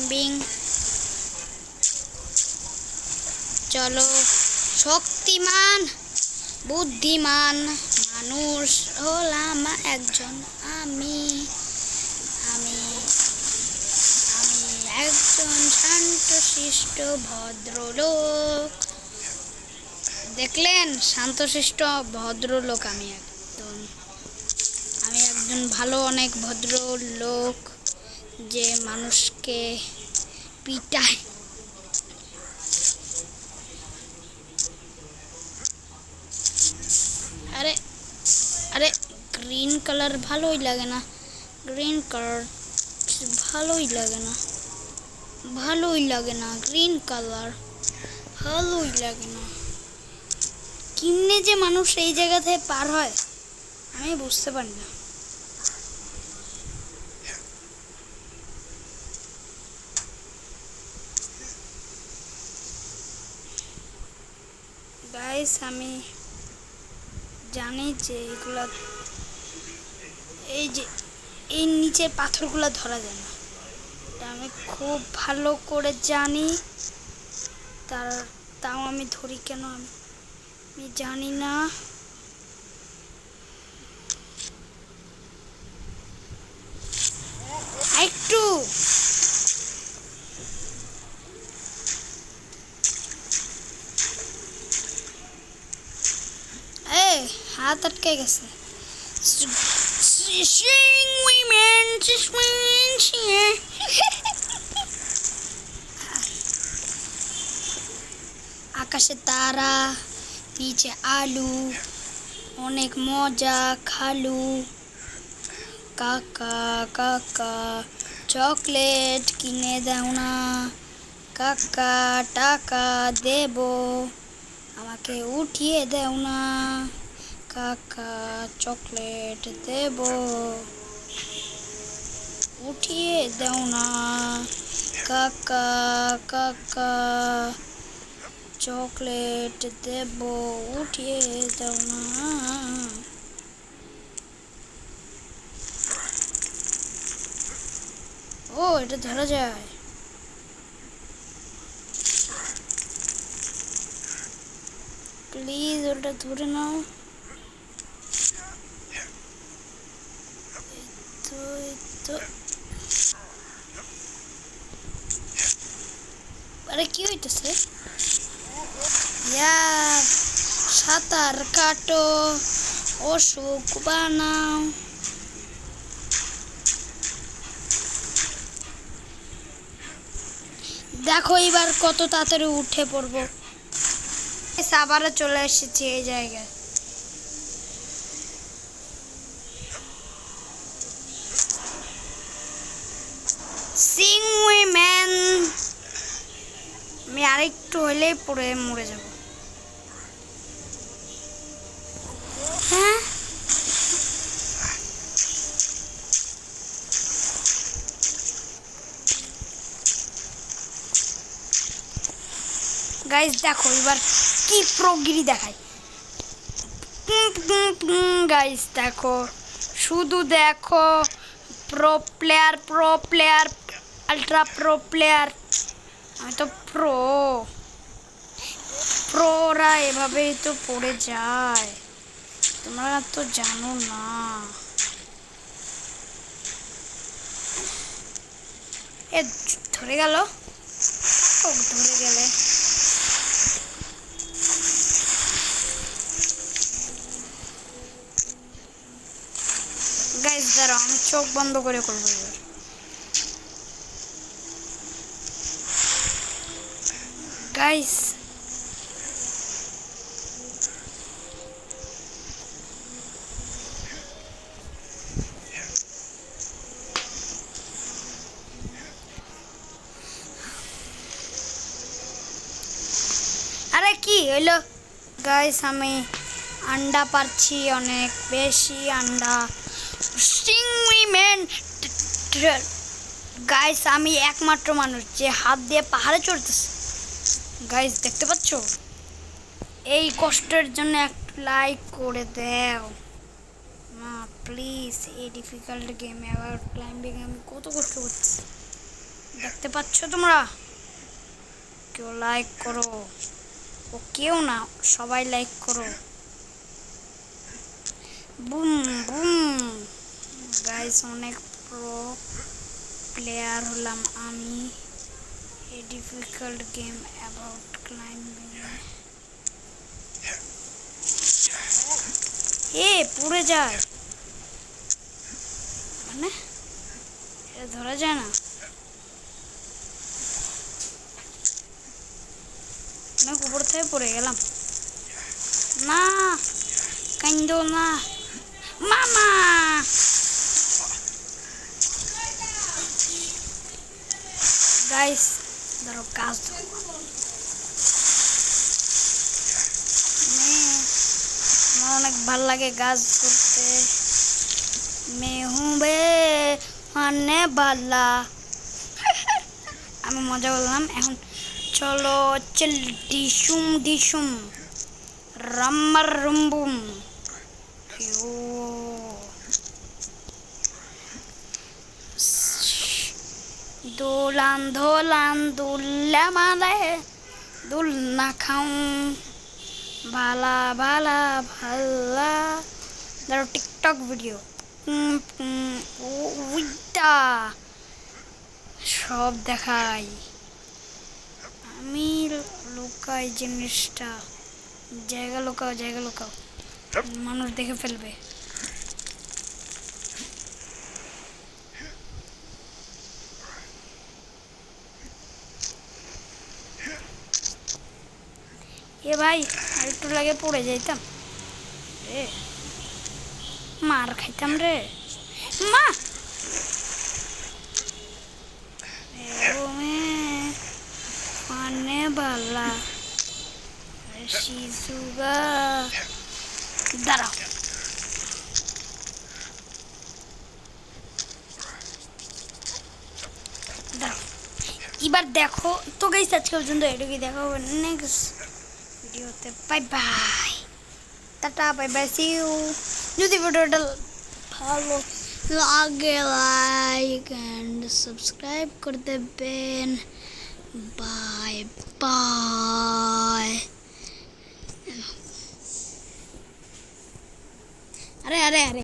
Climbing. চলো, শক্তিমান বুদ্ধিমান মানুষ হলাম একজন আমি আমি আমি একজন শান্তশিষ্ট ভদ্রলোক। দেখলেন, শান্তশিষ্ট ভদ্রলোক আমি একজন ভালো, অনেক ভদ্র লোক যে মানুষকে পিটায়। আরে আরে গ্রিন কালার ভালোই লাগে না, গ্রিন কালার ভালোই লাগে না, গ্রিন কালার ভালোই লাগে না। কিনে যে মানুষ এই জায়গা থেকে পার হয় আমি বুঝতে পারি না। গাইস, আমি জানি যে এগুলা, এই যে এই নিচের পাথরগুলো ধরা যায় না, এটা আমি খুব ভালো করে জানি। তাও আমি ধরি কেন আমি জানি না। একটু হাত আটকে গেছে। আকাশে তারা, নিচে আলু, অনেক মজা খালু। কাকা কাকা চকলেট কিনে দাও না, কাকা টাকা দেব, আমাকে উঠিয়ে দাও না, কাকা চকলেট দেব, উঠিয়ে দাও না, কাকা কাকা চকলেট দেব, উঠিয়ে দাও না। ও, এটা ধরা যায়। প্লিজ ওটা ধরে নাও। আরে কি হইতেছে? সাঁতার কাটো, অসুখ বানাও। দেখো এবার কত তাড়াতাড়ি উঠে পড়বো। আবারও চলে এসেছি এই জায়গায়। সিংউইম্যান, আমি আরেকটু হলেই পড়ে মরে যাব। হ্যাঁ, গাইস দেখো এবার কি প্রগিরি দেখায়। গাইস দেখো, শুধু দেখো, pro player, ultra pro player. আমি তো প্রোরা এভাবেই তো পড়ে যায়, তোমরা তো জানো না। এ ধরে গেল, ধরে গেলে গাইস দাঁড়াও, আমি চোখ বন্ধ করে করবো এবার। গাইস আরে কি হইলো? গাইস আমি আন্ডা পাচ্ছি, অনেক বেশি আন্ডা। স্টিংম্যান গাইস, আমি একমাত্র মানুষ যে হাত দিয়ে পাহাড়ে চড়তেছে। গাইস দেখতে পাচ্ছ? এই কষ্টের জন্য একটা লাইক করে দাও না প্লিজ। এই ডিফিকাল্ট গেমে আবার ক্লাইম্বিং আমি কত কষ্ট করছি। দেখতে পাচ্ছ তোমরা? কেউ লাইক করো। ও কেউ না, সবাই লাইক করো। Boom boom. গাইস অনেক প্রো প্লেয়ার হলাম আমি। A difficult game about climbing. এ পড়ে যায় মানে এটা ধরা যায় না। অনেক উপর থেকে পড়ে গেলাম। না কান্দো না মামা। গাইস ধরো গাছ ধরো। আমার অনেক ভাল লাগে গাছ ধরতে। মেহুবে মানে বালা। আমি মজা বললাম। এখন চলো চল ডিসুম ডিসুম রাম্মার রুমবুম। দোলান দোলান দুল্লা মালে দুল না খাও ভালা ভালা ভালা। ধরো টিকটক ভিডিও ওইটা সব দেখাই আমি। লুকাই জিনিসটা। জায়গা লুকাও জায়গা লুকাও, মানুষ দেখে ফেলবে। এ ভাই আর একটু লাগে পড়ে যাইতাম রে, মার খাইতাম রে মা। মানে বালা শিশুগা দাঁড়াও। দাঁড়াও এবার দেখো তো গাইস আজকে পর্যন্ত এটুকুই। দেখা হবে নেক্সট ভিডিওতে। Bye bye, tata, bye bye, see you. যদি ভিডিওটা ভালো লাগে লাইক অ্যান্ড সাবস্ক্রাইব করে দেবেন। Bye bye. আরে আরে আরে